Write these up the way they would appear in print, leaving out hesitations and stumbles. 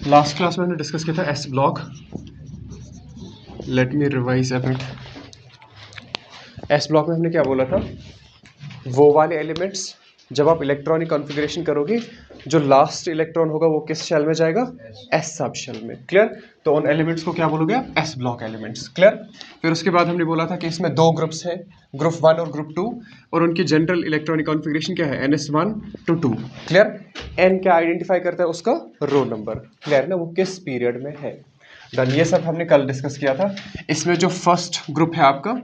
Last class में हमने discuss किया था S block. Let me revise a bit. S block में हमने क्या बोला था, वो वाले एलिमेंट्स जब आप इलेक्ट्रॉनिक कॉन्फ़िगरेशन करोगे, जो लास्ट इलेक्ट्रॉन होगा वो किस शेल में जाएगा, एस सब शेल में। क्लियर? तो उन एलिमेंट्स को क्या बोलोगे आप, एस ब्लॉक एलिमेंट्स। क्लियर? फिर उसके बाद हमने बोला था कि इसमें दो ग्रुप्स हैं, ग्रुप 1 और ग्रुप 2, और उनकी जनरल इलेक्ट्रॉनिक कॉन्फ़िगरेशन क्या है, NS1 to 2। क्लियर? एन क्या आइडेंटिफाई करता है, उसका रो नंबर। क्लियर ना, वो किस पीरियड में है। डन, ये सब हमने कल डिस्कस किया था। इसमें जो फर्स्ट ग्रुप है आपका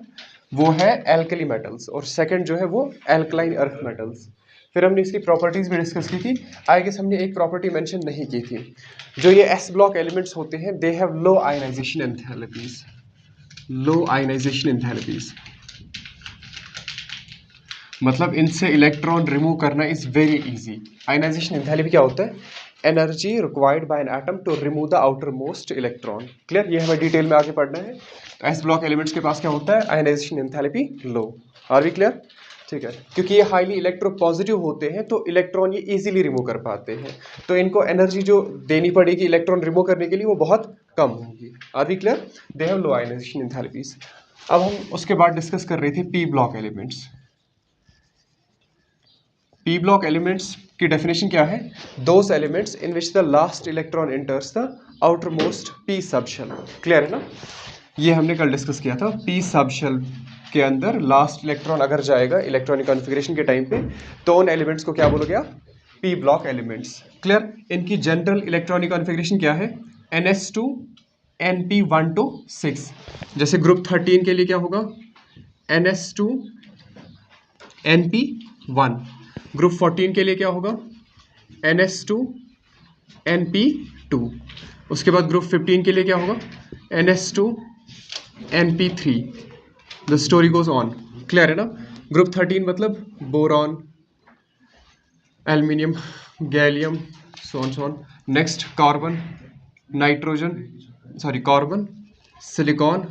वो है एल्कली मेटल्स, और सेकंड जो है वो एल्कलाइन अर्थ मेटल्स। फिर हमने इसकी प्रॉपर्टीज भी डिस्कस की थी। आई गेस हमने एक प्रॉपर्टी मेंशन नहीं की थी, जो ये एस ब्लॉक एलिमेंट्स होते हैं, they have low ionization enthalpies. Low ionization enthalpies मतलब इनसे इलेक्ट्रॉन रिमूव करना is very easy. Ionization enthalpy क्या होता है, energy required by an atom to remove the outermost electron. Clear? ये हमें डिटेल में आगे पढ़ना है। तो एस ब्लॉक एलिमेंट्स के पास क्या होता है, ionization enthalpy low. Are we clear? ठीक है, क्योंकि ये हाईली इलेक्ट्रोपॉजिटिव होते हैं तो इलेक्ट्रॉन ये इजीली रिमूव कर पाते हैं, तो इनको एनर्जी जो देनी पड़ेगी इलेक्ट्रॉन रिमूव करने के लिए वो बहुत कम होगी। Are we clear? They have low ionization enthalpies. अब हम उसके बाद डिस्कस कर रहे थे P block elements. P block elements की डेफिनेशन क्या है, those elements in which the last electron enters the outermost P sub shell. Clear है ना, ये हमने कल डिस्कस किया था। पी सब शेल के अंदर लास्ट इलेक्ट्रॉन अगर जाएगा इलेक्ट्रॉनिक कॉन्फ़िगरेशन के टाइम पे, तो उन एलिमेंट्स को क्या बोलोगे आप, पी ब्लॉक एलिमेंट्स। क्लियर? इनकी जनरल इलेक्ट्रॉनिक कॉन्फ़िगरेशन क्या है, NS2 NP1 to 6। जैसे ग्रुप 13 के लिए क्या होगा, NS2 NP1। ग्रुप 14 के लिए क्या होगा, NS2 NP2। उसके बाद ग्रुप 15 के लिए क्या होगा, NS2 NP3। The story goes on. Clear है ना? ग्रुप 13 मतलब boron, aluminium, gallium, so on so on. Next carbon, nitrogen, sorry carbon, silicon,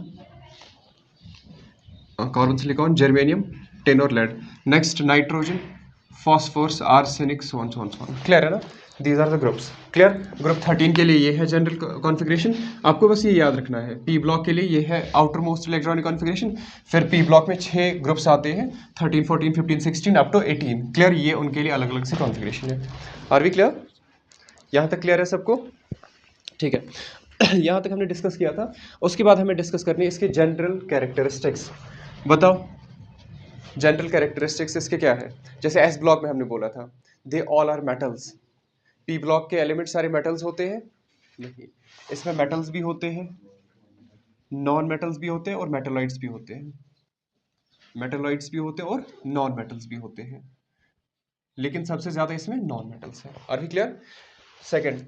carbon silicon, germanium, tin और lead. Next nitrogen, phosphorus, arsenic, so on so on so on. Clear है ना? These are the groups. Clear? Group 13 के लिए ये है general configuration. आपको बस ये याद रखना है, पी ब्लॉक के लिए ये है आउटर मोस्ट इलेक्ट्रॉनिक कॉन्फ़िगरेशन। फिर पी ब्लॉक में 6 ग्रुप्स आते हैं, 13 14 15 16 अप टू 18। क्लियर? ये उनके लिए अलग अलग से कॉन्फ़िगरेशन है। Are we clear? यहाँ तक क्लियर है सबको? ठीक है। यहाँ तक हमने डिस्कस किया था। उसके बाद हमें डिस्कस करनी है इसके जनरल कैरेक्टरिस्टिक्स। बताओ जनरल कैरेक्टरिस्टिक्स इसके क्या है। जैसे एस ब्लॉक में हमने बोला था, they all are metals. P block के एलिमेंट सारे मेटल्स होते हैं? नहीं, इसमें मेटल्स भी होते हैं, नॉन मेटल्स भी होते हैं, और मेटलॉइड्स भी होते हैं। मेटलॉइड्स भी होते हैं और नॉन मेटल्स भी होते हैं, लेकिन सबसे ज्यादा इसमें नॉन मेटल्स है। Are we clear? Second,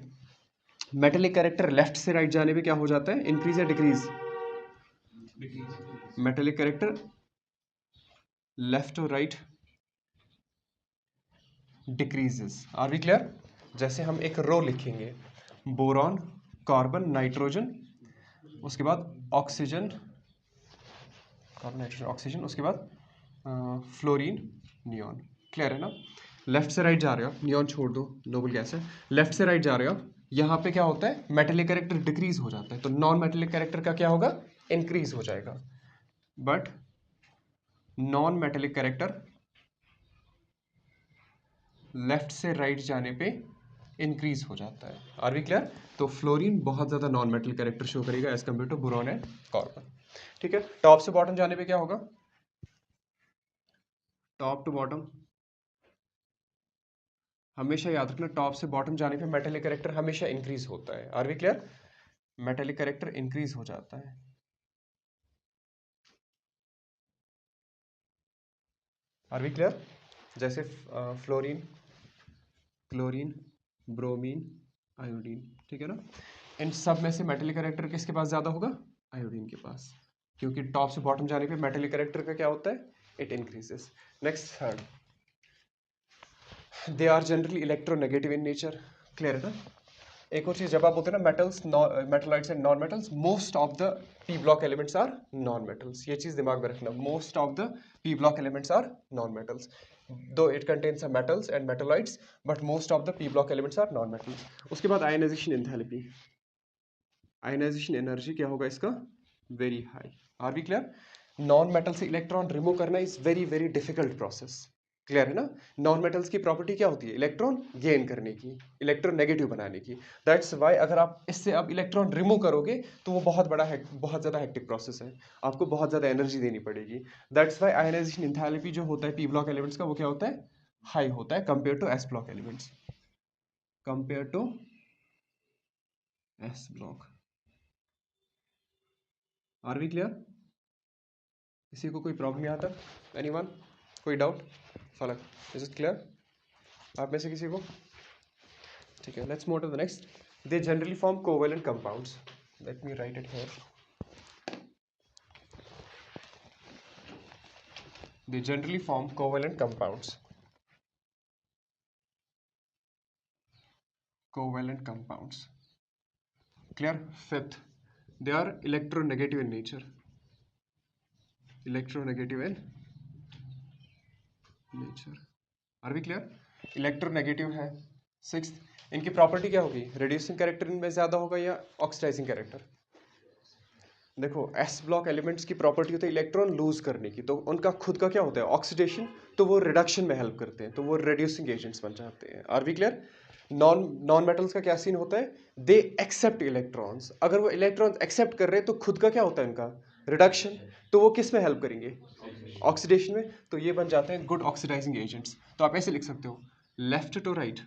metallic character left से राइट जाने पे क्या हो जाता है, इंक्रीज या डिक्रीज? मेटेलिक कैरेक्टर लेफ्ट और right decreases. Are we clear? जैसे हम एक रो लिखेंगे, बोरॉन, कार्बन, नाइट्रोजन, उसके बाद ऑक्सीजन, कार्बन नाइट्रोजन ऑक्सीजन, उसके बाद फ्लोरीन, नियॉन। क्लियर है ना? लेफ्ट से राइट जा रहे हो, नियॉन छोड़ दो, नोबल गैस है। लेफ्ट से राइट जा रहे हो, यहाँ पे क्या होता है, मेटेलिक कैरेक्टर डिक्रीज हो जाता है, तो नॉन मेटेलिक कैरेक्टर का क्या होगा, इंक्रीज हो जाएगा। But non metallic character left से राइट जाने पे इंक्रीज हो जाता है। Are we clear? तो फ्लोरीन बहुत ज्यादा नॉन मेटल कैरेक्टर शो करेगा as compare to boron and carbon. ठीक है, टॉप से बॉटम जाने पे क्या होगा, टॉप टू बॉटम हमेशा याद रखना, टॉप से बॉटम जाने पे मेटेलिक कैरेक्टर हमेशा इंक्रीज होता है। Are we clear? Metallic character increase हो जाता है। Are we clear? जैसे फ्लोरीन, क्लोरीन, ब्रोमीन, आयोडीन। ठीक है ना? इन सब में से मेटेलिक कैरेक्टर किसके पास ज्यादा होगा, आयोडीन के पास, क्योंकि टॉप से बॉटम जाने पे मेटेलिक कैरेक्टर का क्या होता है, it increases. Next third, they are generally electronegative in nature. Clear है ना? एक और चीज, जब आप बोलते हैं ना metals, metalloids and non metals, most of the P block elements are non metals. ये चीज दिमाग में रखना, most of the P block elements are non metals. Though it contains metals and metalloids, but most of the P block elements are non metals. उसके बाद ionisation enthalpy, ionisation energy क्या होगा इसका, very high. Are we clear? Non metal से electron remove करना is very very difficult process. Clear है ना? Non metals की प्रॉपर्टी क्या होती है, इलेक्ट्रॉन गेन करने की, इलेक्ट्रॉन नेगेटिव बनाने की। दैट्स वाई अगर आप इससे अब इलेक्ट्रॉन रिमूव करोगे तो वो बहुत ज़्यादा हेक्टिक प्रोसेस है, आपको बहुत ज़्यादा एनर्जी देनी पड़ेगी। दैट्स वाई आयनाइजेशन एंथैल्पी जो होता है पी ब्लॉक एलिमेंट्स का, वो क्या होता है, हाई होता है compare to S block elements, compare to S block. Are we clear? किसी को कोई प्रॉब्लम यहाँ तक? एनीवन? कोई डाउट? फलक, इज इट क्लियर आप में से किसी को? ठीक है, let's move to the next. They generally form covalent compounds. Let me write it here. They generally form covalent compounds, covalent compounds. Clear? Fifth, they are electronegative in nature, electronegative in nature। Are we clear? Electronegative है। Sixth, इनकी property क्या होगी, reducing character इनमें ज्यादा होगा या oxidizing character? देखो S block elements की प्रॉपर्टी होती है इलेक्ट्रॉन लूज करने की, तो उनका खुद का क्या होता है, ऑक्सीडेशन, तो वो रिडक्शन में हेल्प करते हैं, तो वो रेड्यूसिंग एजेंट्स बन जाते हैं। Are we clear? Non non metals का क्या सीन होता है, दे एक्सेप्ट इलेक्ट्रॉन्स। अगर वो इलेक्ट्रॉन्स एक्सेप्ट कर रहे हैं तो खुद का क्या होता है इनका, रिडक्शन, तो वो किस में हेल्प करेंगे, ऑक्सीडेशन में, तो ये बन जाते हैं गुड ऑक्सीडाइजिंग एजेंट्स। तो आप ऐसे लिख सकते हो, लेफ्ट टू राइट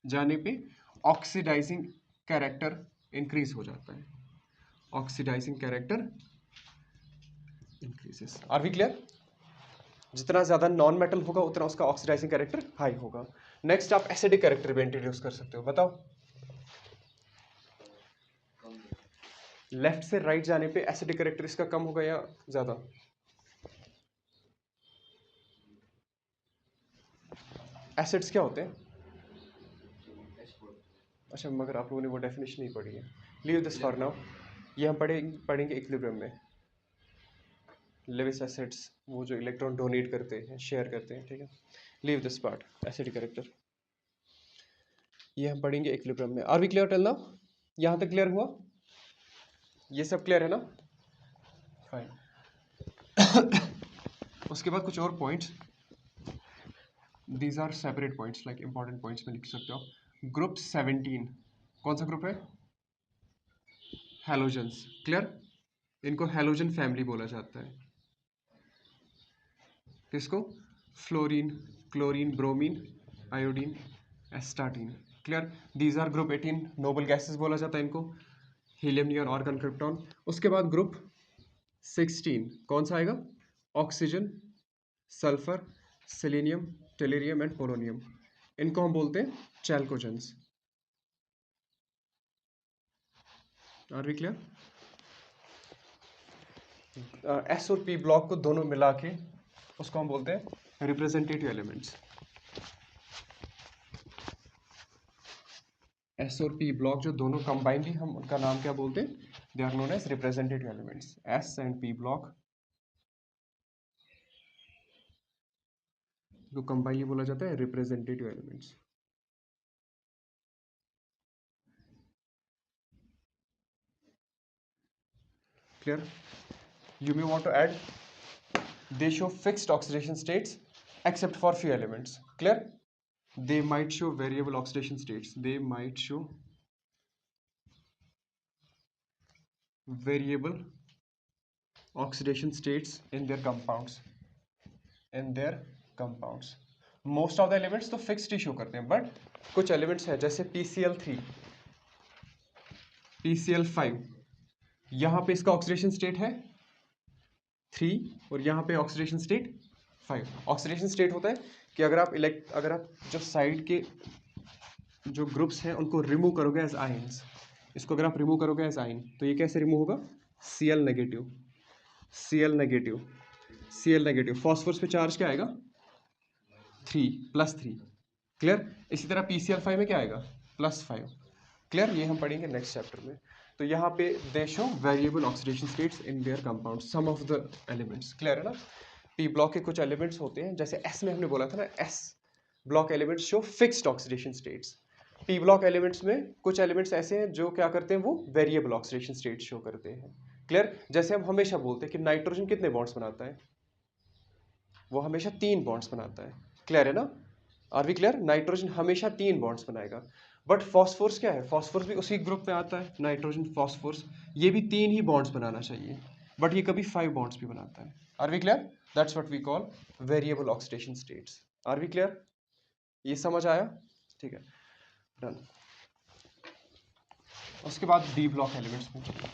जाने पे ऑक्सीडाइजिंग कैरेक्टर इंक्रीज हो जाता है, oxidizing character increases. Are we clear? जितना ज्यादा नॉन मेटल होगा उतना उसका ऑक्सीडाइजिंग कैरेक्टर हाई होगा। नेक्स्ट आप एसिडिक कैरेक्टर भी इंट्रोड्यूस कर सकते हो, बताओ। लेफ्ट से राइट जाने पे एसिडिक कैरेक्टर इसका कम होगा या ज्यादा? एसिड्स क्या होते हैं? अच्छा, मगर आप लोगों ने वो डेफिनेशन नहीं पढ़ी है, लीव दिस फॉर नाउ। ये हम पढ़ेंगे इक्विलिब्रियम में। लेविस एसिड्स, वो जो इलेक्ट्रॉन डोनेट करते हैं, शेयर करते हैं, ठीक है। Leave this part, acidic character, ये हम पढ़ेंगे इक्विलिब्रियम में। Are we clear till now? यहाँ तक क्लियर हुआ? ये सब क्लियर है ना? फाइन। उसके बाद कुछ और points, these are separate points, like important points में लिख सकते हो। ग्रुप 17 कौन सा ग्रुप है, हैलोजेंस। क्लियर? इनको हैलोजन फैमिली बोला जाता है। किसको? Fluorine, chlorine, bromine, iodine, astatine. Clear? These are group 18 noble gases बोला जाता है इनको, हीलियम, नियॉन, आर्गन, क्रिप्टॉन। उसके बाद ग्रुप 16 कौन सा आएगा, oxygen, sulphur, selenium, tellurium and polonium. इनको हम बोलते हैं chalcogens. Are we clear? S और पी ब्लॉक को दोनों मिला के उसको हम बोलते हैं रिप्रेजेंटेटिव एलिमेंट्स। एस और पी ब्लॉक जो दोनों कंबाइंडली, हम उनका नाम क्या बोलते हैं, they are known as representative elements. S and P block जो कंबाइनली बोला जाता है representative elements. Clear? You may want to add, they show fixed oxidation states except for few elements. Clear? They might show variable oxidation states. They might show variable oxidation states in their compounds. In their compounds. Most of the elements तो fixed ही show करते हैं, but कुछ elements है जैसे PCl3, PCl5, यहाँ पे इसका oxidation state है 3 और यहाँ पे ऑक्सीडेशन स्टेट 5। ऑक्सीडेशन स्टेट होता है कि अगर आप जो साइड के जो ग्रुप्स हैं उनको रिमूव करोगे एज आयंस, इसको अगर आप रिमूव करोगे एज आयन तो ये कैसे रिमूव होगा, Cl negative, Cl negative, Cl negative. Phosphorus पे चार्ज क्या आएगा, 3 +3। क्लियर? इसी तरह PCl5 में क्या आएगा, +5। क्लियर? ये हम पढ़ेंगे नेक्स्ट चैप्टर में। तो यहाँ पे they show variable oxidation states in their compound, some of the elements. Clear है ना? पी ब्लॉक के कुछ एलिमेंट्स होते हैं, जैसे एस में हमने बोला था ना, S block elements show fixed oxidation states. P block elements में कुछ एलिमेंट्स ऐसे हैं जो क्या करते हैं, वो वेरिएबल ऑक्सीडेशन स्टेट शो करते हैं। क्लियर? जैसे हम हमेशा बोलते हैं कि नाइट्रोजन कितने बॉन्ड्स बनाता है, वो हमेशा 3 बॉन्ड्स बनाता है। क्लियर है ना? Are we clear? नाइट्रोजन हमेशा 3 बॉन्ड्स बनाएगा। बट फॉस्फोरस क्या है, फॉस्फोरस भी उसी ग्रुप में आता है, नाइट्रोजन फॉस्फोरस, ये भी 3 ही बॉन्ड्स बनाना चाहिए, बट ये कभी 5 बॉन्ड्स भी बनाता है। Are we clear? That's what we call variable oxidation states. Are we clear? ये समझ आया? ठीक है, डन। उसके बाद डी ब्लॉक एलिमेंट्स में चलिए।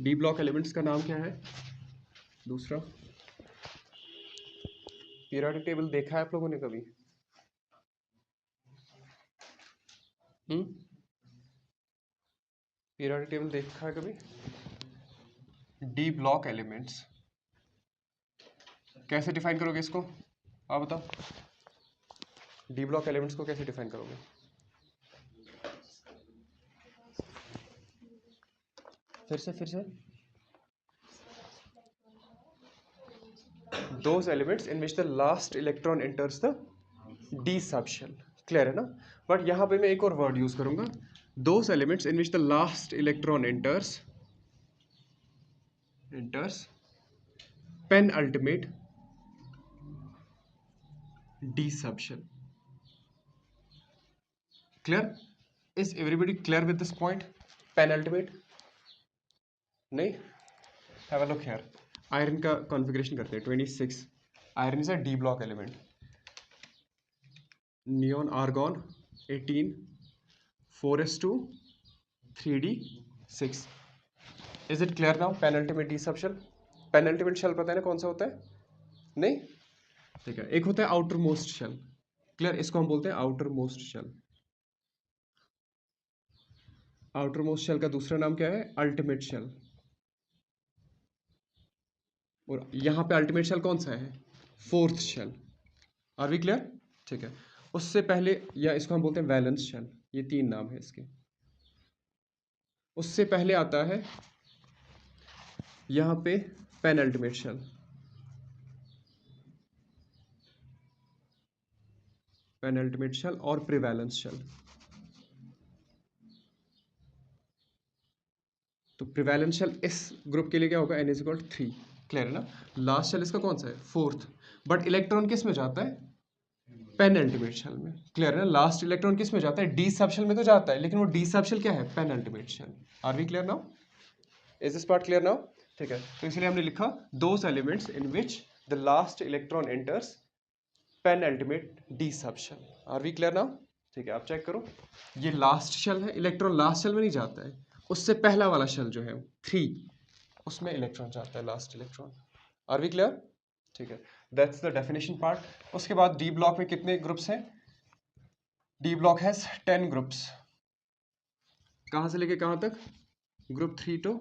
डी ब्लॉक एलिमेंट्स का नाम क्या है? दूसरा पीरियोडिक टेबल देखा है आप लोगों ने कभी? पीरियोडिक टेबल देखा है कभी? डी ब्लॉक एलिमेंट्स कैसे डिफाइन करोगे इसको, आप बताओ? डी ब्लॉक एलिमेंट्स को कैसे डिफाइन करोगे? फिर से those elements in which the last electron enters the d subshell। Clear है ना? बट यहां पे मैं एक और वर्ड यूज करूंगा, those elements in which the last electron enters penultimate d subshell। Clear? Is everybody clear with this point? Penultimate नहीं? Have a look here. Iron का कॉन्फ़िगरेशन करते हैं 26। Iron is a D block element. Neon argon 18, 4s2, 3d6। Is it clear now? Penultimate D सब shell. Penultimate shell पता है ना कौन सा होता है? नहीं? ठीक है, एक होता है आउटर मोस्ट शेल। क्लियर? इसको हम बोलते हैं outermost shell. Outermost shell का दूसरा नाम क्या है? Ultimate shell. और यहां पे अल्टीमेट शेल कौन सा है? Fourth shell. Are we clear? ठीक है, उससे पहले, या इसको हम बोलते हैं वैलेंस शेल, ये 3 नाम है इसके। उससे पहले आता है यहां पे पेनल्टिमेट शेल। पेनल्टिमेट शेल और प्रिवैलेंस शेल। तो प्रिवैलेंस शेल इस ग्रुप के लिए क्या होगा? n=3। क्लियर है ना? लास्ट शेल इसका कौन सा है? फोर्थ। बट इलेक्ट्रॉन किस में जाता है? पेनल्टिमेट शेल में। क्लियर है ना? लास्ट इलेक्ट्रॉन किस में जाता है? डी सब शेल में तो जाता है, लेकिन वो डी सब शेल क्या है? Penultimate shell. Are we clear now? Is this part clear now? ठीक है, तो इसलिए हमने लिखा those elements in which the last electron enters penultimate D सब shell. Are we clear now? ठीक है, आप चेक करो, ये लास्ट शेल है, इलेक्ट्रॉन लास्ट शेल में नहीं जाता है, उससे पहला वाला शेल जो है 3, उसमें इलेक्ट्रॉन जाता है, last electron. Are we clear? ठीक है, दैट्स द डेफिनेशन पार्ट। उसके बाद डी ब्लॉक में कितने ग्रुप्स हैं? D block has 10 groups. कहां से लेके कहां तक? Group 3 to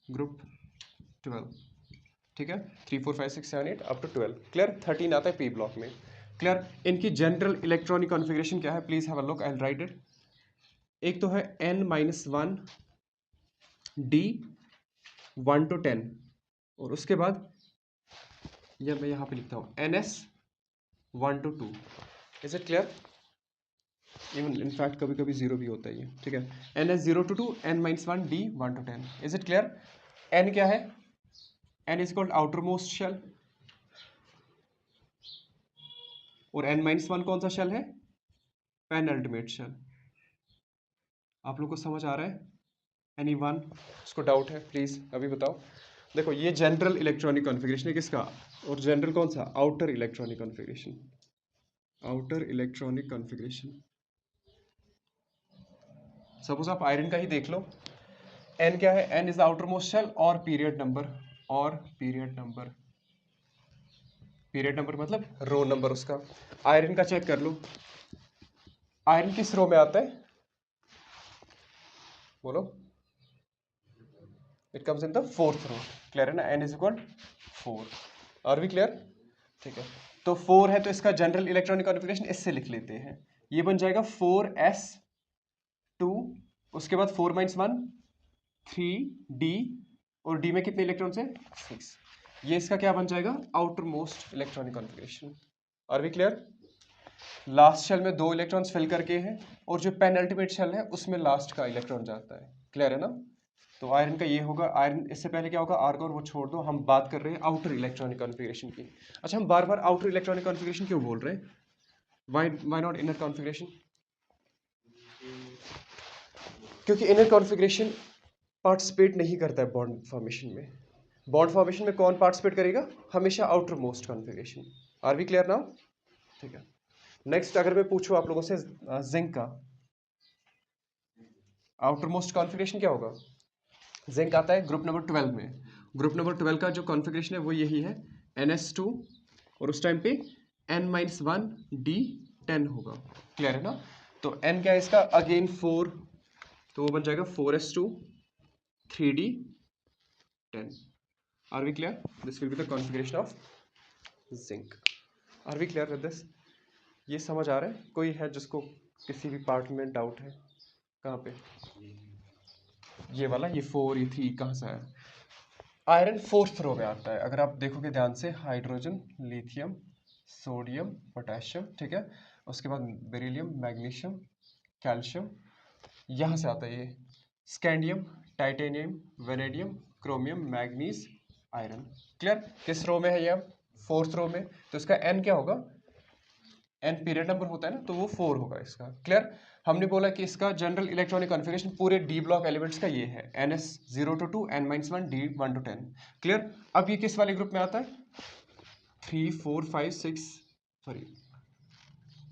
group 12। ठीक है, 3 4 5 6 7 8 अप टू 12। क्लियर? 13 आता है पी ब्लॉक में। क्लियर? इनकी जनरल इलेक्ट्रॉनिक कॉन्फ़िगरेशन क्या है? Please have a look, I will write it. एक तो है n-1 d 1 to 10, और उसके बाद ये मैं यहाँ पे लिखता हूँ ns 1 to 2। Is it clear? Even in fact कभी कभी 0 भी होता है ये। ठीक है, ns 0 to 2, n-1 d 1 to 10। Is it clear? n क्या है? n is called outermost shell, और n-1 कौन सा शेल है? Penultimate shell. आप लोग को समझ आ रहा है? एनी वन उसको डाउट है? प्लीज अभी बताओ। देखो, ये जनरल इलेक्ट्रॉनिक कॉन्फ़िगरेशन है किसका? और जनरल कौन सा? Outer electronic configuration. Outer electronic configuration. Suppose आप आयरन का ही देख लो, n क्या है? n is the outermost shell और पीरियड नंबर, और पीरियड नंबर, पीरियड नंबर मतलब रो नंबर उसका। आयरन का चेक कर लो, आयरन किस रो में आता है? बोलो। It comes in the 4th row. Clear है ना? n is equal 4। Are we clear? ठीक है, तो 4 है तो इसका जनरल इलेक्ट्रॉनिक कॉन्फ़िगरेशन इससे लिख लेते हैं, ये बन जाएगा 4s2, उसके बाद 4-1 3d, और d में कितने इलेक्ट्रॉन्स हैं 6। ये इसका क्या बन जाएगा outermost electronic configuration. Are we clear? Last shell में 2 इलेक्ट्रॉन्स फिल करके हैं और जो पेनल्टीमेट शेल है उसमें लास्ट का इलेक्ट्रॉन जाता है। क्लियर है ना? तो आयरन का ये होगा। आयरन इससे पहले क्या होगा आर्गन, वो छोड़ दो, हम बात कर रहे हैं आउटर इलेक्ट्रॉनिक कॉन्फ़िगरेशन की। अच्छा, हम बार बार आउटर इलेक्ट्रॉनिक कॉन्फ़िगरेशन क्यों बोल रहे हैं? Why not inner configuration? क्योंकि इनर कॉन्फ़िगरेशन पार्टिसिपेट नहीं करता है बॉन्ड फॉर्मेशन में। बॉन्ड फॉर्मेशन में कौन पार्टिसिपेट करेगा? हमेशा outermost configuration. Are we clear now? ठीक है। नेक्स्ट अगर मैं पूछूं आप लोगों से जिंक का आउटर मोस्ट कॉन्फ़िगरेशन क्या होगा? जिंक आता है ग्रुप नंबर 12 में। ग्रुप नंबर 12 का जो कॉन्फ़िगरेशन है वो यही है, NS2, और उस टाइम पे N-1 D10 होगा। क्लियर है ना? तो N क्या है इसका? अगेन 4, तो वो बन जाएगा 4s2 3D10। Are we clear? This will be the configuration of zinc. Are we clear with this? ये समझ आ रहा है? कोई है जिसको किसी भी पार्ट में डाउट है? कहाँ पे? ये वाला, ये 4 ये 3 कहाँ से आया? आयरन 4th रो में आता है। अगर आप देखोगे ध्यान से, हाइड्रोजन, लिथियम, सोडियम, पोटेशियम, ठीक है, उसके बाद बेरिलियम, मैग्नीशियम, कैल्शियम, यहाँ से आता है ये scandium, titanium, vanadium, chromium, manganese, iron. Clear? किस रो में है ये? अब 4th रो में, तो इसका एन क्या होगा? एन पीरियड नंबर होता है ना, तो वो 4 होगा इसका। क्लियर? हमने बोला कि इसका जनरल इलेक्ट्रॉनिक कॉन्फ़िगरेशन पूरे डी ब्लॉक एलिमेंट्स का ये है, NS0 to 2 N-1 D1 to 10। Clear? अब ये किस वाले ग्रुप में आता है? 3 4 5 6 सॉरी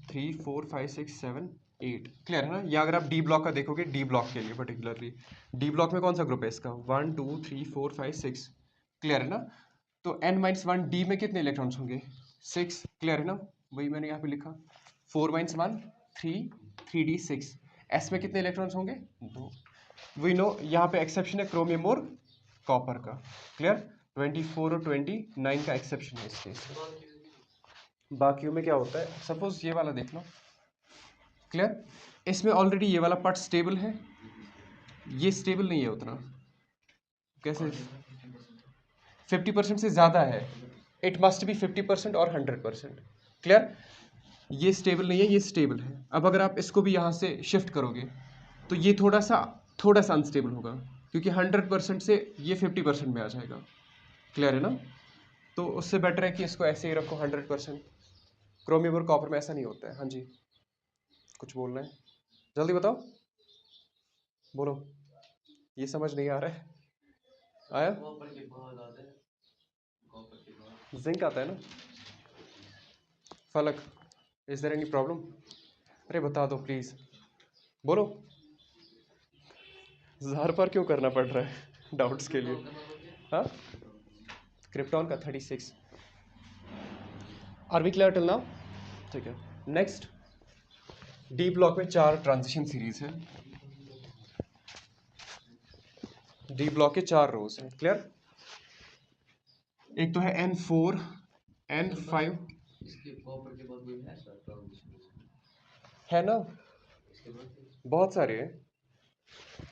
3 4 5 6 7 8। क्लियर है ना? या अगर आप डी ब्लॉक का देखोगे, डी ब्लॉक के लिए पर्टिकुलरली, डी ब्लॉक में कौन सा ग्रुप है इसका? 1 2 3 4 5 6। क्लियर है ना? तो N-1 D में कितने इलेक्ट्रॉन्स होंगे? 6। क्लियर है ना? वही मैंने यहाँ पे लिखा, 4-1 3 3D 6। S में कितने इलेक्ट्रॉन्स होंगे? 2। वी नो यहाँ पे एक्सेप्शन है क्रोमियम और कॉपर का। क्लियर? 24 और 29 का एक्सेप्शन है इस केस में। बाकियों में क्या होता है? सपोज ये वाला देख लो। क्लियर? इसमें ऑलरेडी ये वाला पार्ट स्टेबल है, ये स्टेबल नहीं है उतना। कैसे? 50% से ज़्यादा है। इट मस्ट बी 50% और 100%। क्लियर? ये स्टेबल नहीं है, ये स्टेबल है। अब अगर आप इसको भी यहाँ से शिफ्ट करोगे तो ये थोड़ा सा अनस्टेबल होगा, क्योंकि 100% से ये 50% में आ जाएगा। क्लियर है ना? तो उससे बेटर है कि इसको ऐसे ही रखो 100%। क्रोमियम और कॉपर में ऐसा नहीं होता है। हाँ जी, कुछ बोलना है? जल्दी बताओ, बोलो। ये समझ नहीं आ रहा है? आया? जिंक आता है ना? फलक, इज देयर एनी प्रॉब्लम? अरे बता दो प्लीज, बोलो। ज़हर पर क्यों करना पड़ रहा है डाउट्स के लिए? हाँ, क्रिप्टॉन का 36। Are we clear till now? ठीक है। नेक्स्ट, डी ब्लॉक में 4 ट्रांजिशन सीरीज है। डी ब्लॉक के 4 रोज हैं। क्लियर? एक तो है N4, N5 है ना, बहुत सारे हैं,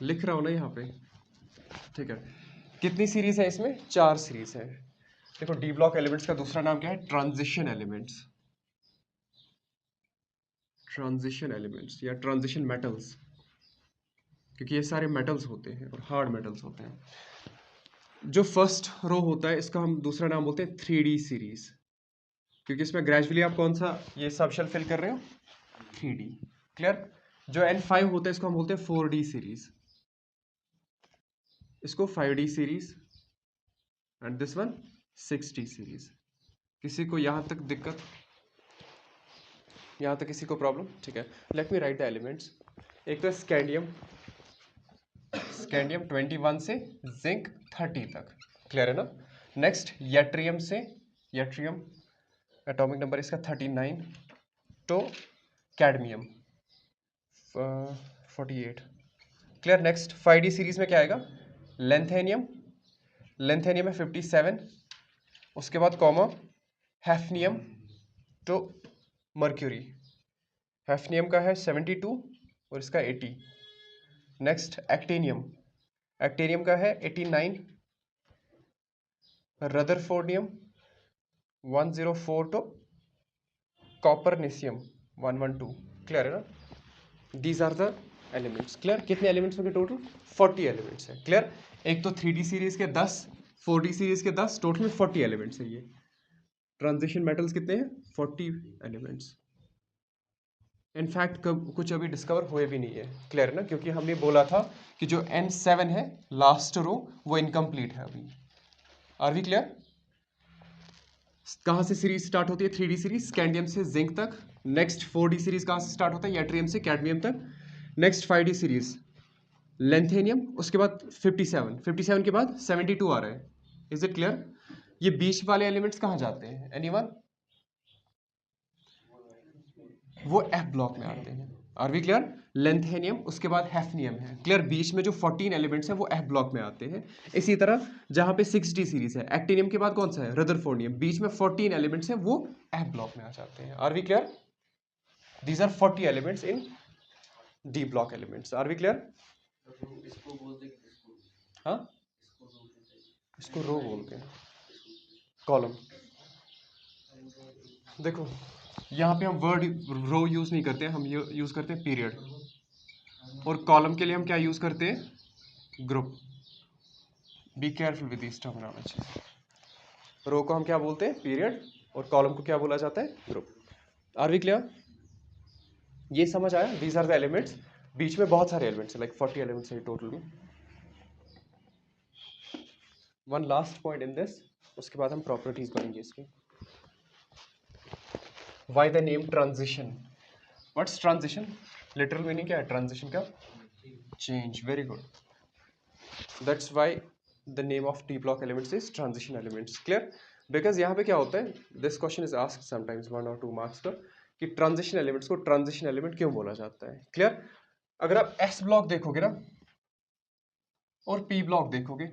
लिख रहा हूँ ना यहाँ पे। ठीक है, कितनी सीरीज है इसमें? 4 सीरीज है। देखो, डी ब्लॉक एलिमेंट्स का दूसरा नाम क्या है? Transition elements. ट्रांजिशन एलिमेंट्स या ट्रांजिशन मेटल्स, क्योंकि ये सारे मेटल्स होते हैं और हार्ड मेटल्स होते हैं। जो फर्स्ट रो होता है इसका हम दूसरा नाम बोलते हैं 3D सीरीज, क्योंकि इसमें ग्रेजुअली आप कौन सा ये सब शेल फिल कर रहे हो? 3D। क्लियर? जो N5 होता है इसको हम बोलते हैं 4D सीरीज, इसको 5D series, and this one 6D series. किसी को यहाँ तक दिक्कत? यहाँ तक किसी को प्रॉब्लम? ठीक है, late me right the elements. एक तो स्कैंडियम, स्कैंडियम 21 से जिंक 30 तक। क्लियर है ना? नेक्स्ट यट्रियम से, यट्रियम एटॉमिक नंबर इसका 39, तो cadmium 48। Clear? Next 5D series में क्या आएगा? लेंथेनियम, लेंथेनियम है 57, उसके बाद कॉमा हैफनियम, तो मर्क्यूरी हैफनियम का है 72 और इसका 80। नेक्स्ट एक्टेनियम, एक्टेनियम का है 89, रदरफोर्डियम 1042, कॉपरनेशियम 112। क्लियर है ना? These are the elements. Clear? कितने एलिमेंट्स हो गए टोटल? 40 एलिमेंट्स है। क्लियर? एक तो 3D सीरीज के 10, 4D सीरीज के 10, टोटल 40 एलिमेंट्स है ये। ट्रांजिशन मेटल्स कितने हैं? 40 एलिमेंट्स। इनफैक्ट कुछ अभी डिस्कवर हुए भी नहीं है। क्लियर है ना? क्योंकि हमने बोला था कि जो N7 है लास्ट रो वो इनकम्प्लीट है अभी। Are we clear? कहाँ से सीरीज स्टार्ट होती है? 3D सीरीज स्कैंडियम से जिंक तक। नेक्स्ट 4D सीरीज कहाँ से स्टार्ट होता है? यट्रियम से कैडमियम तक। नेक्स्ट 5D सीरीज लेंथेनियम, उसके बाद 57, 57 के बाद 72 आ रहा है। Is it clear? ये बीच वाले एलिमेंट्स कहाँ जाते हैं? एनीवन? वो एफ ब्लॉक में आते हैं। Are we clear? लेंथेनियम, उसके बाद हैफनियम है। क्लियर? बीच में जो 14 एलिमेंट्स हैं वो एफ ब्लॉक में आते हैं। इसी तरह जहां पे 6D सीरीज है, एक्टिनियम के बाद कौन सा है? रदरफोर्डियम। बीच में 14 एलिमेंट्स हैं वो एफ ब्लॉक में आ जाते हैं। Are we clear? These are 40 elements in D block elements. Are we clear? हाँ, इसको रो बोलते हैं, कॉलम। देखो यहाँ पे हम वर्ड रो यूज नहीं करते हैं, हम यूज करते हैं पीरियड। और कॉलम के लिए हम क्या यूज करते हैं? Group. Be careful with this terminology. Row को हम क्या बोलते हैं? पीरियड। और कॉलम को क्या बोला जाता है? ग्रुप। Are we clear? ये समझ आया? These are the elements. बीच में बहुत सारे एलिमेंट्स हैं, लाइक 40 एलिमेंट्स है टोटल में। One last point in this, उसके बाद हम प्रॉपर्टीज पढ़ेंगे इसकी। Why the name transition? What's transition? Literal meaning क्या है ट्रांजिशन का? Change. Very good. That's why the name of D block elements is transition elements. Clear? Because यहाँ पे क्या होता है? This question is asked sometimes 1 or 2 marks का कि transition elements को transition element क्यों बोला जाता है? Clear? अगर आप S block देखोगे ना और P block देखोगे,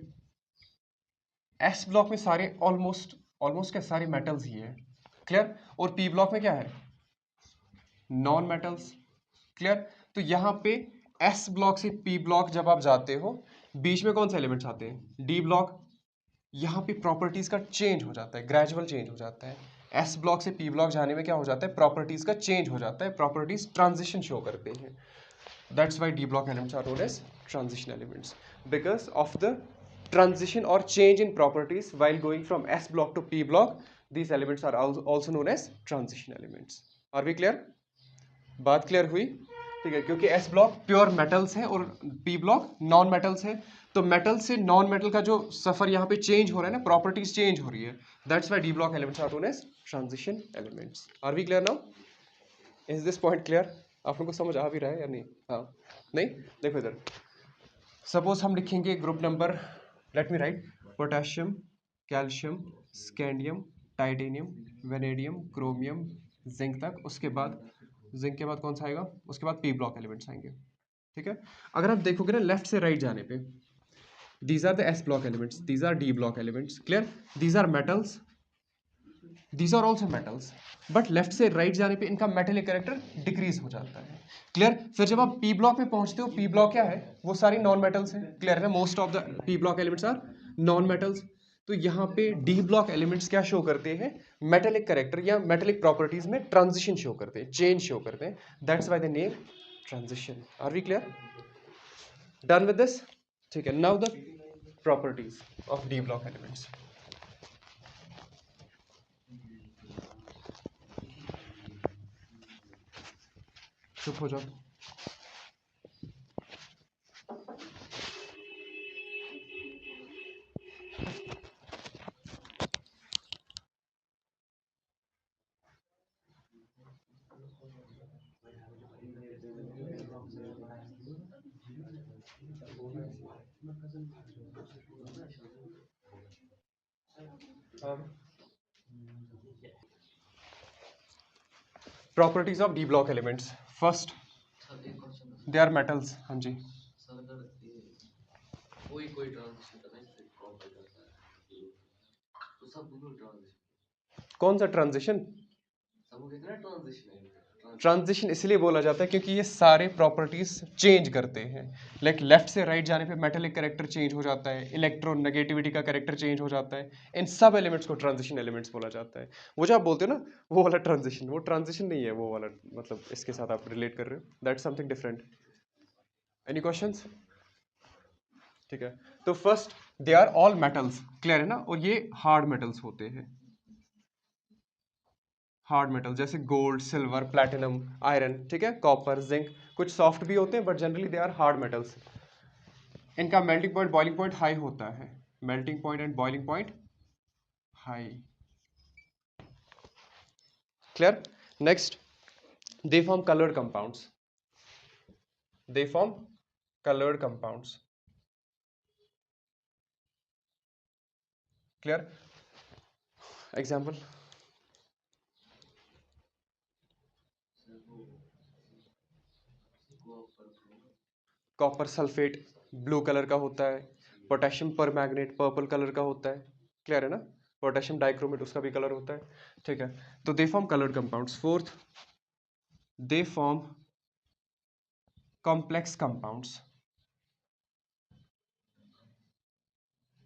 S block में सारे ऑलमोस्ट क्या सारे मेटल्स ही है। क्लियर? और P block में क्या है? Non metals. क्लियर? तो यहाँ पे एस ब्लॉक से पी ब्लॉक जब आप जाते हो, बीच में कौन से एलिमेंट्स आते हैं? D block. यहाँ पे प्रॉपर्टीज का चेंज हो जाता है, ग्रेजुअल चेंज हो जाता है। एस ब्लॉक से पी ब्लॉक जाने में क्या हो जाता है? प्रॉपर्टीज का चेंज हो जाता है, प्रॉपर्टीज ट्रांजिशन शो करते हैं। That's why D block elements are known as transition elements, because of the transition or change in properties while going from S block to P block. These elements are also known as transition elements. Are we clear? बात clear हुई? ठीक है, क्योंकि S block pure metals है और P block non metals है। तो metal से नॉन मेटल का जो सफर यहाँ पे चेंज हो रहा है ना, प्रॉपर्टीज चेंज हो रही है। That's why D block elements are known as transition elements. Are we clear now? Is this point clear? आप लोगों को समझ आ भी रहा है या नहीं? हाँ, नहीं? देखो इधर, सपोज हम लिखेंगे group number, late me right, potassium, calcium, scandium, titanium, vanadium, chromium, zinc तक। उसके बाद जिंक के बाद कौन सा आएगा? उसके बाद पी ब्लॉक एलिमेंट्स आएंगे। ठीक है? अगर आप देखोगे ना लेफ्ट से राइट जाने पे, these are the S block elements, these are D block elements. Clear? These are metals, these are also metals. But left से राइट जाने पे इनका मेटेलिक कैरेक्टर डिक्रीज हो जाता है। क्लियर? फिर जब आप पी ब्लॉक में पहुंचते हो, पी ब्लॉक क्या है? वो सारी नॉन मेटल्स हैं। क्लियर है ना? Most of the P block elements are non metals. तो यहाँ पे डी ब्लॉक एलिमेंट्स क्या शो करते हैं? मेटेलिक कैरेक्टर या मेटेलिक प्रॉपर्टीज में ट्रांजिशन शो करते हैं, चेंज शो करते हैं। That's why the name transition. Are we clear? Done with this? ठीक है, now the properties of D block elements. चुप हो जाओ। Properties of D block elements. First, sir एक क्वेश्चन दे आर मेटल्स। हाँ जी। सर अगर ये कोई ट्रांजिशन करना है जैसे कॉपर करता है तो सब दोनों ट्रांजिशन कौन सा ट्रांजिशन? सब वो कहते हैं ना ट्रांजिशन है ट्रांजिशन इसलिए बोला जाता है क्योंकि ये सारे प्रॉपर्टीज चेंज करते हैं। लाइक लेफ्ट से राइट जाने पे मेटेलिक कैरेक्टर चेंज हो जाता है, इलेक्ट्रॉन नेगेटिविटी का कैरेक्टर चेंज हो जाता है। इन सब एलिमेंट्स को ट्रांजिशन एलिमेंट्स बोला जाता है। वो जो आप बोलते हो ना वो वाला ट्रांजिशन, वो ट्रांजिशन नहीं है, वो वाला मतलब इसके साथ आप रिलेट कर रहे हो, that's something different. Any questions? ठीक है, तो first they are all metals, clear है ना, और ये हार्ड मेटल्स होते हैं। हार्ड मेटल जैसे गोल्ड, सिल्वर, प्लैटिनम, आयरन, ठीक है, कॉपर, जिंक। कुछ सॉफ्ट भी होते हैं but generally they are hard metals. इनका melting point boiling point high होता है। Melting point and boiling point high, clear. Next, they form coloured compounds, they form coloured compounds, clear. Example, copper sulphate blue colour का होता है, potassium पर magnet purple colour का होता है, clear है ना। पोटेशियम डाइक्रोमेट उसका भी कलर होता है, ठीक है। तो दे form coloured compounds. Fourth, they form complex compounds,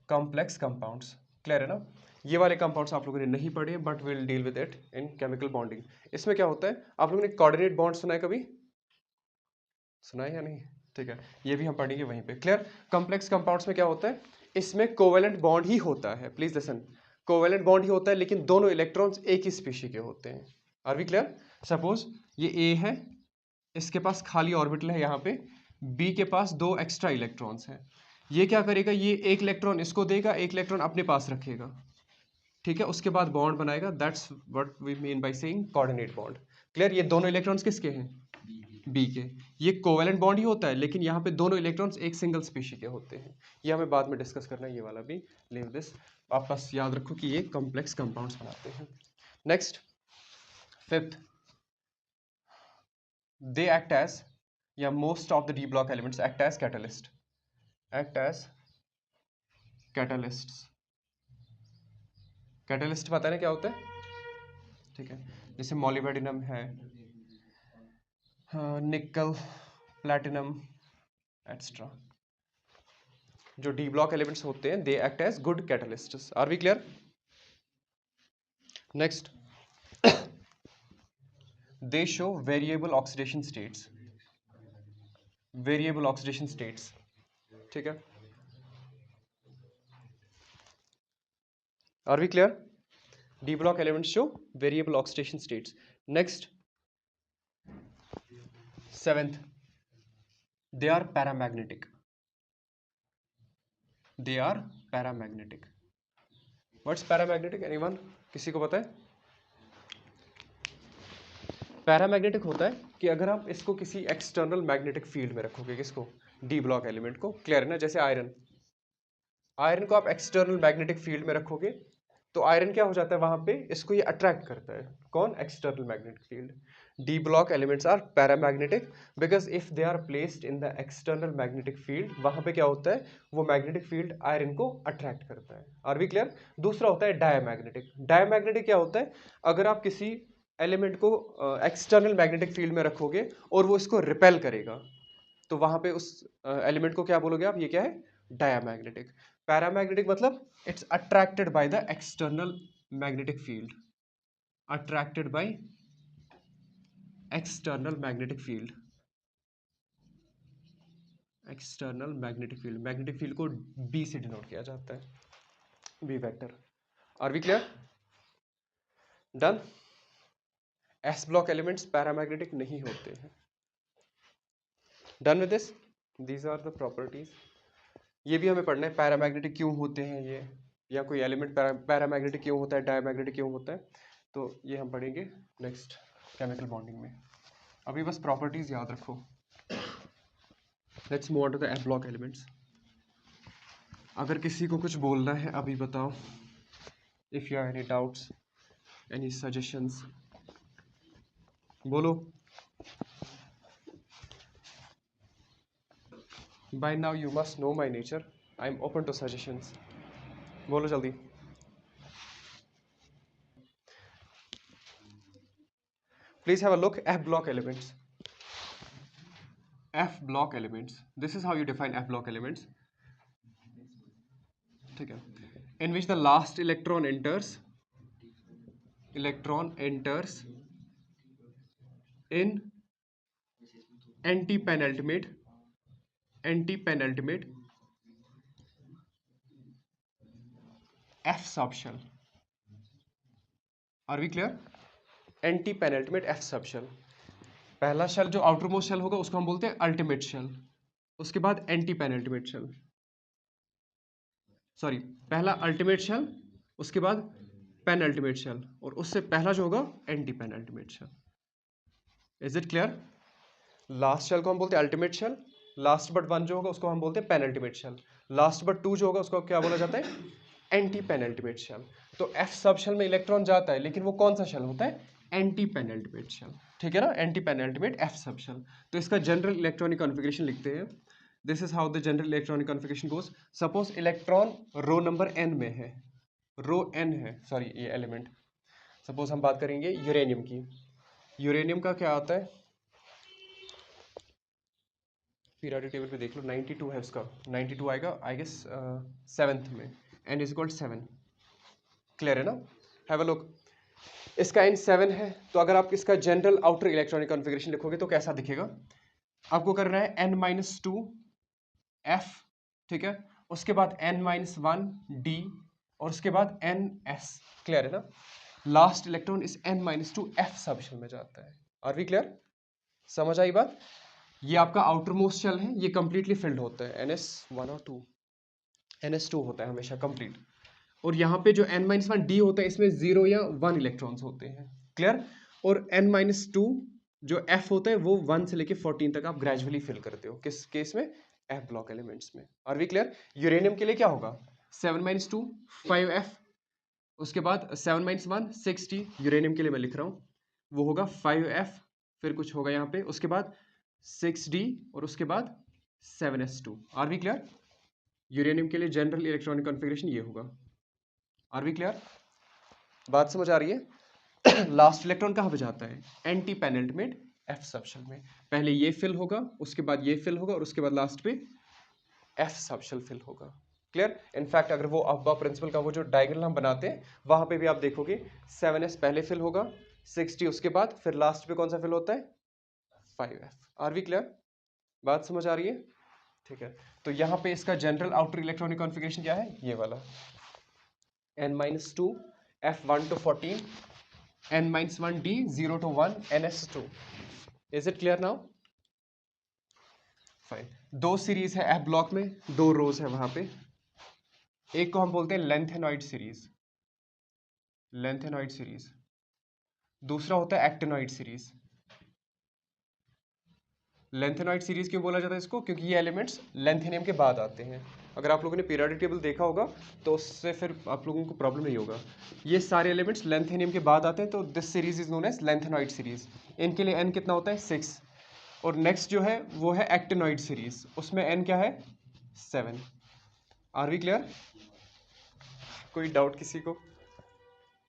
complex compounds, clear है ना। ये वाले कंपाउंड्स आप लोगों ने नहीं पढ़े but will deal with it in chemical bonding. इसमें क्या होता है, आप लोगों ने कोऑर्डिनेट बॉन्ड सुना है कभी, सुना है या नहीं? ठीक है, ये भी हम पढ़ेंगे वहीं पे, क्लियर। कॉम्प्लेक्स कंपाउंड्स में क्या होता है, इसमें कोवेलेंट बॉन्ड ही होता है, प्लीज लिसन, कोवेलेंट बॉन्ड ही होता है लेकिन दोनों इलेक्ट्रॉन्स एक ही स्पीशी के होते हैं। Are we clear? सपोज ये ए है, इसके पास खाली ऑर्बिटल है यहाँ पे, बी के पास दो एक्स्ट्रा इलेक्ट्रॉन्स हैं। ये क्या करेगा, ये एक इलेक्ट्रॉन इसको देगा, एक इलेक्ट्रॉन अपने पास रखेगा, ठीक है, उसके बाद बॉन्ड बनाएगा। That's what we mean by saying coordinate bond, clear. ये दोनों इलेक्ट्रॉन्स किसके हैं, बी के। ये कोवेलेंट बॉन्ड ही होता है लेकिन यहाँ पे दोनों इलेक्ट्रॉन्स एक सिंगल स्पीशी के होते हैं। ये हमें बाद में डिस्कस करना है, ये वाला भी, लीव दिस। आप बस याद रखो कि ये कॉम्प्लेक्स कंपाउंड्स बनाते हैं। Next, fifth, they act as, या most of the D block elements act as catalyst, act as catalysts. Catalyst पता है ना क्या होता है, ठीक है, जैसे मॉलिब्डेनम है, निकल, प्लैटिनम, एक्स्ट्रा। जो डी ब्लॉक एलिमेंट्स होते हैं they act as good catalysts. Are we clear? Next, they show variable oxidation states, variable oxidation states, ठीक है। Are we clear? D block elements show variable oxidation states. Next, seventh, they are paramagnetic, they are paramagnetic. What's paramagnetic, anyone, किसी को पता है? Paramagnetic होता है कि अगर आप इसको किसी एक्सटर्नल मैग्नेटिक फील्ड में रखोगे, किसको, डी ब्लॉक एलिमेंट को, क्लियर है ना। जैसे आयरन, आयरन को आप एक्सटर्नल मैग्नेटिक फील्ड में रखोगे तो आयरन क्या हो जाता है वहां पे, इसको ये अट्रैक्ट करता है, कौन, external magnetic field. D block elements are paramagnetic because if they are placed in the external magnetic field, वहां पे क्या होता है, वो मैग्नेटिक फील्ड आयरन को अट्रैक्ट करता है। Are we clear? दूसरा होता है डायमैग्नेटिक। डायमैग्नेटिक क्या होता है, अगर आप किसी एलिमेंट को एक्सटर्नल मैग्नेटिक फील्ड में रखोगे और वो इसको रिपेल करेगा तो वहां पे उस एलिमेंट को क्या बोलोगे आप, ये क्या है, डायमैग्नेटिक। पैरामैग्नेटिक मतलब it's attracted by the external magnetic field, attracted by external magnetic field, external magnetic field. Magnetic field को बी से डिनोट किया जाता है, B vector. Are we clear? Done. S block elements paramagnetic नहीं होते हैं। Done with this, these are the properties. ये भी हमें पढ़ना है, पैरामैग्नेटिक क्यों होते हैं ये, या कोई एलिमेंट पैरामैग्नेटिक क्यों होता है, डायमैग्नेटिक क्यों होता है, तो ये हम पढ़ेंगे नेक्स्ट केमिकल बॉन्डिंग में। अभी बस प्रॉपर्टीज याद रखो। Let's move on to the F block elements. अगर किसी को कुछ बोलना है अभी बताओ, if you have any doubts, any suggestions, बोलो। By now you must know my nature, I am open to suggestions. बोलो जल्दी। Please have a look. F block elements. F block elements. This is how you define F block elements. ठीक है. In which the last electron enters in anti-penultimate F subshell. Are we clear? Anti-penultimate F subshell. पहला shell जो outermost shell होगा उसको हम बोलते हैं ultimate shell. उसके बाद एंटी पेनल्टीमेट शेल. सॉरी, पहला अल्टीमेट शेल, उसके बाद पेनल्टीमेट शेल, और उससे पहला जो होगा anti penultimate shell. Is it clear? Last shell को हम बोलते हैं ultimate shell. Last but one जो होगा उसको हम बोलते हैं penultimate shell. Last but two जो होगा उसको क्या बोला जाता है? Anti penultimate shell. तो एफ सब शेल में इलेक्ट्रॉन जाता है, लेकिन वो कौन सा शेल होता है? Anti penultimate shell. ठीक है ना? Anti penultimate F subshell. तो इसका जनरल इलेक्ट्रॉनिक कॉन्फ़िगरेशन लिखते हैं. This is how the general electronic configuration goes. Suppose electron row number n में है, रो n है, सॉरी ये एलिमेंट. सपोज हम बात करेंगे यूरेनियम की. यूरेनियम का क्या आता है? पीरियोडिक टेबल पे देख लो, 92 है उसका. 92 आएगा आई गेस 7th में. n is equal 7. क्लियर है ना? Have a look. इसका n 7 है, तो अगर आप इसका जनरल आउटर इलेक्ट्रॉनिक कॉन्फ़िगरेशन लिखोगे तो कैसा दिखेगा? आपको करना है n-2 F, ठीक है, उसके बाद n-1 D, और उसके बाद ns. क्लियर है ना? लास्ट इलेक्ट्रॉन इस n-2 F सबशेल में जाता है. Are we clear? समझ आई बात? ये आपका आउटर मोस्ट शेल है, ये कंप्लीटली फिल्ड होता है. ns1 और 2, ns2 होता है हमेशा कंप्लीट. और यहाँ पे जो n-1 D होता है इसमें 0 या 1 इलेक्ट्रॉन्स होते हैं. क्लियर? और n-2 जो F होता है वो 1 से लेके 14 तक आप ग्रेजुअली फिल करते हो. किस केस में? F ब्लॉक एलिमेंट्स में. Are we clear? यूरेनियम के लिए क्या होगा? 7-2 5F, उसके बाद 7-1 6D. यूरेनियम के लिए मैं लिख रहा हूँ, वो होगा 5F, फिर कुछ होगा यहाँ पे, उसके बाद 6D, और उसके बाद 7S2. Are we clear? Uranium के लिए जनरल इलेक्ट्रॉनिक कॉन्फ़िगरेशन ये होगा. Are we clear? बात समझ आ रही है? लास्ट इलेक्ट्रॉन कहाँ पे जाता है? एंटी पेनल्टीमेट एफ सबशेल में. पहले ये फिल होगा, उसके बाद ये फिल होगा, और उसके बाद लास्ट पे एफ सबशेल फिल होगा. क्लियर? इनफैक्ट अगर वो अब्बा प्रिंसिपल का वो जो डायग्राम हम बनाते हैं वहां पे भी आप देखोगे 7s पहले फिल होगा, 6D उसके बाद, फिर लास्ट पे कौन सा फिल होता है? 5F. Are we clear? बात समझ आ रही है? ठीक है. तो यहाँ पे इसका जनरल आउटर इलेक्ट्रॉनिक कॉन्फ़िगरेशन क्या है? ये वाला n-2 F1 to 14, n-1 D 0 to 1 ns2. Is it clear now? Fine. दो सीरीज है एफ ब्लॉक में, दो रोज है वहां पे. एक को हम बोलते हैं लेंथेनॉइड सीरीज, दूसरा होता है एक्टिनॉइड सीरीज. लेंथेनॉइड सीरीज क्यों बोला जाता है इसको? क्योंकि ये एलिमेंट्स लेंथेनियम के बाद आते हैं. अगर आप लोगों ने पीरियोडिक टेबल देखा होगा तो उससे फिर आप लोगों को प्रॉब्लम नहीं होगा. ये सारे एलिमेंट्स लेंथेनियम के बाद आते हैं, तो this series is known as lanthanoid series. इनके लिए n कितना होता है? 6. और नेक्स्ट जो है वो है एक्टिनॉइड सीरीज, उसमें n क्या है? 7. Are we clear? कोई डाउट किसी को?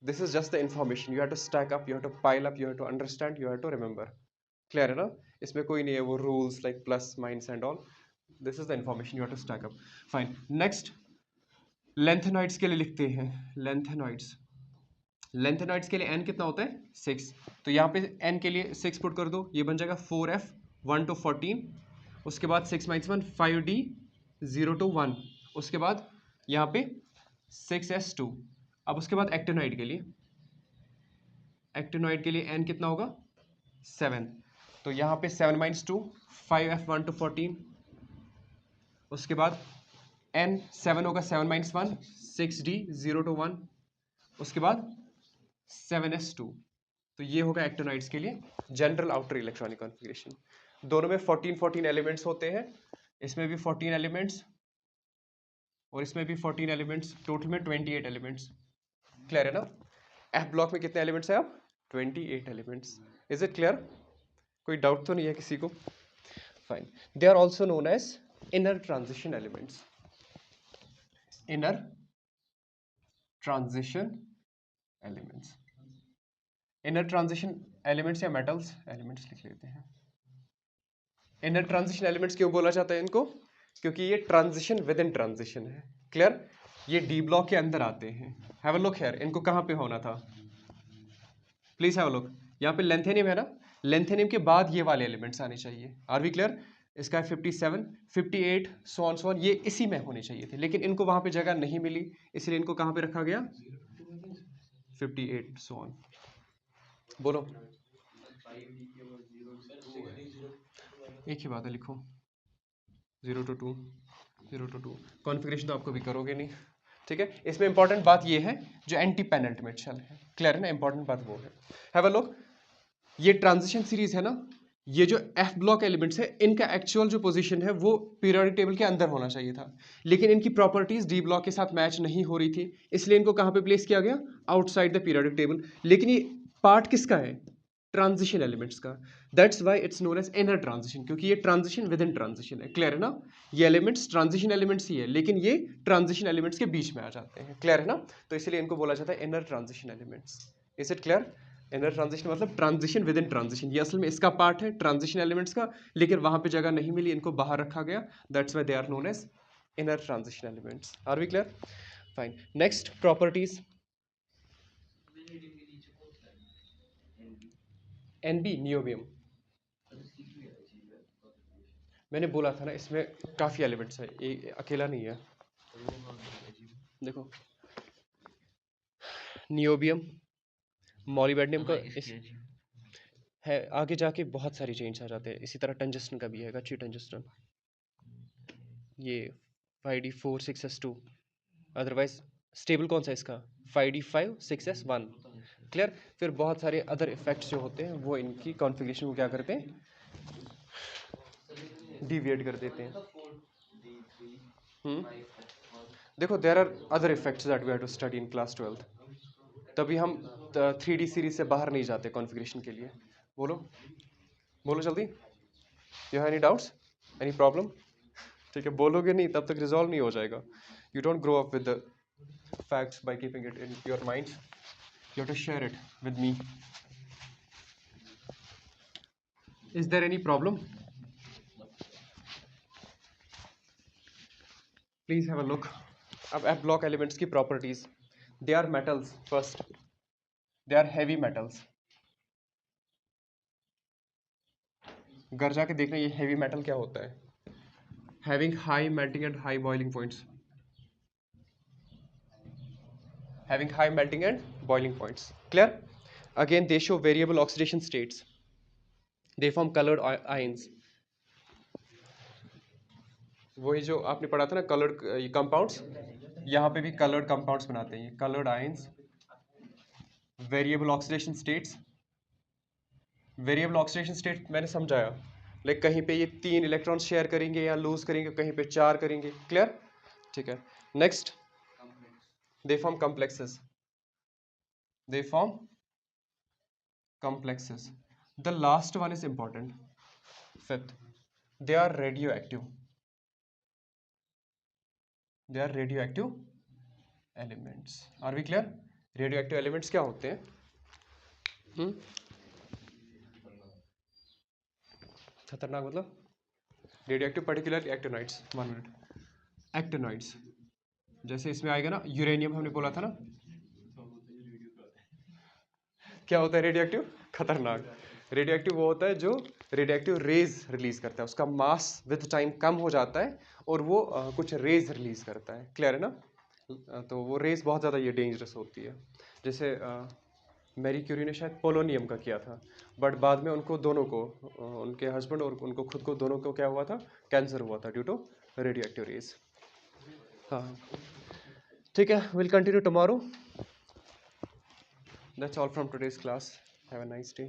This is just the information. You have to stack up, you have to pile up, you have to understand, you have to remember. Clear है ना? इसमें कोई नहीं है वो rules like plus minus and all. This is the information you have to stack up. Fine. Next lanthanoids के लिए लिखते हैं. लेंथेनॉइड्स के लिए n कितना होता है? 6. तो यहाँ पे n के लिए 6 पुट कर दो, ये बन जाएगा 4F 1 to 14, उसके बाद 6-1 5D 0 to 1, उसके बाद यहाँ पे 6S2. अब उसके बाद एक्टिनॉइड के लिए n कितना होगा? 7. तो यहाँ पे 7-2 5F 1 to 14, उसके बाद n 7 होगा 7-1 6D 0 to 1, उसके बाद 7S2. तो ये होगा एक्टिनॉइड्स के लिए जनरल आउटर इलेक्ट्रॉनिक कॉन्फ़िगरेशन. दोनों में 14 एलिमेंट्स होते हैं, इसमें भी 14 एलिमेंट्स और इसमें भी 14 एलिमेंट्स, टोटल में 28 एलिमेंट्स. क्लियर है ना? एफ ब्लॉक में कितने एलिमेंट्स हैं अब? 28 एलिमेंट्स. Is it clear? कोई डाउट तो नहीं है किसी को? Fine. They are also known as inner transition elements. Inner transition elements. Inner transition elements या मेटल्स, एलिमेंट्स लिख लेते हैं। इनर ट्रांजिशन एलिमेंट्स क्यों बोला जाता है इनको? क्योंकि ये ट्रांजिशन विद इन ट्रांजिशन है। क्लियर? ये डी ब्लॉक के अंदर आते हैं। हैव अ लुक हियर, इनको कहाँ पे होना था? प्लीज हैव अ लुक, यहाँ पे लेंथेनियम है ना, लेंथेनियम के बाद ये वाले एलिमेंट्स आने चाहिए। Are we clear? इसका 57, 58 सो ऑन ये इसी में होने चाहिए थे, लेकिन इनको वहां पे जगह नहीं मिली, इसलिए इनको कहाँ पे रखा गया? 58 सो ऑन। बोलो, एक ही बात है, लिखो 0 to 2, 0 to 2। कॉन्फ़िगरेशन तो आपको भी करोगे नहीं, ठीक है। इसमें इंपॉर्टेंट बात ये है जो एंटी पेनल्टिमेट शेल है। क्लियर है ना? इंपॉर्टेंट बात वो है। हैव अ लुक, ये ट्रांजिशन सीरीज है ना, ये जो एफ ब्लॉक एलिमेंट्स है इनका एक्चुअल जो पोजीशन है वो पीरियोडिक टेबल के अंदर होना चाहिए था, लेकिन इनकी प्रॉपर्टीज डी ब्लॉक के साथ मैच नहीं हो रही थी, इसलिए इनको कहाँ पे प्लेस किया गया? Outside the periodic table. लेकिन ये पार्ट किसका है? ट्रांजिशन एलिमेंट्स का। That's why it's known as inner transition, क्योंकि ये ट्रांजिशन विद इन ट्रांजिशन है। क्लियर है ना? ये एलिमेंट्स ट्रांजिशन एलिमेंट्स ही है, लेकिन ये ट्रांजिशन एलिमेंट्स के बीच में आ जाते हैं। क्लियर है ना? तो इसलिए इनको बोला जाता है inner transition elements. Is it clear? Inner transition मतलब ट्रांजिशन विद इन ट्रांजिशन, ये असल में इसका पार्ट है ट्रांजिशन एलिमेंट्स का, लेकिन वहां पे जगह नहीं मिली, इनको बाहर रखा गया। That's why they are known as inner transition elements. Are we clear? Fine. Next, properties. NB, niobium. मैंने बोला था ना इसमें काफी एलिमेंट्स है, ये अकेला नहीं है। देखो, नियोबियम, मॉलिबेडनियम का है, आगे जाके बहुत सारी चेंज आ जाते हैं। इसी तरह टंजस्टन का भी है, अच्छी टंजस्टन, ये 5D4 6S2। अदरवाइज स्टेबल कौन सा है इसका? 5D5 6S1। क्लियर? फिर बहुत सारे अदर इफेक्ट्स जो होते हैं वो इनकी कॉन्फ़िगरेशन को क्या करते हैं? डिविएट कर देते हैं। देखो, there are other effects that we have to study in class 12th, तभी हम 3D सीरीज से बाहर नहीं जाते कॉन्फ़िगरेशन के लिए। बोलो, बोलो जल्दी। You have any doubts, any problem? ठीक है, बोलोगे नहीं तब तक रिजॉल्व नहीं हो जाएगा। You don't grow up with the facts by keeping it in your mind. You have to share it with me. Is there any problem? Please have a look. अब F block elements की properties. They are metals first. They are heavy metals. घर जाके देखना ये heavy metal क्या होता है. Having high melting and high boiling points. Having high melting and boiling points. Clear? Again, they show variable oxidation states. They form colored ions. वही जो आपने पढ़ा था ना, कलर्ड कंपाउंड्स, यहाँ पे भी कलर्ड कंपाउंड्स बनाते हैं, coloured ions. Variable oxidation states, variable oxidation state मैंने समझाया, लाइक कहीं पे ये 3 इलेक्ट्रॉन शेयर करेंगे या लूज करेंगे, कहीं पे 4 करेंगे। क्लियर? ठीक है। Next, they form complexes, they form complexes. The last one is important, fifth, they are radioactive, they are radioactive elements. Are we clear? Radioactive elements क्या होते हैं? खतरनाक मतलब? Radioactive particular actinoids. 1 minute. Actinoids जैसे इसमें आएगा ना, uranium हमने बोला था ना, क्या होता है रेडियो एक्टिव? खतरनाक। रेडियो एक्टिव वो होता है जो रेडियो एक्टिव रेज रिलीज करता है, उसका मास विद टाइम कम हो जाता है और वो कुछ रेज रिलीज करता है। क्लियर है ना? तो वो रेज बहुत ज़्यादा ये डेंजरस होती है। जैसे मैरी क्यूरी ने शायद पोलोनियम का किया था, बट बाद में उनको दोनों को, उनके हस्बैंड और उनको खुद को, दोनों को क्या हुआ था? कैंसर हुआ था due to radioactive rays. हाँ, ठीक है, will continue tomorrow. That's all from today's class. Have a nice day.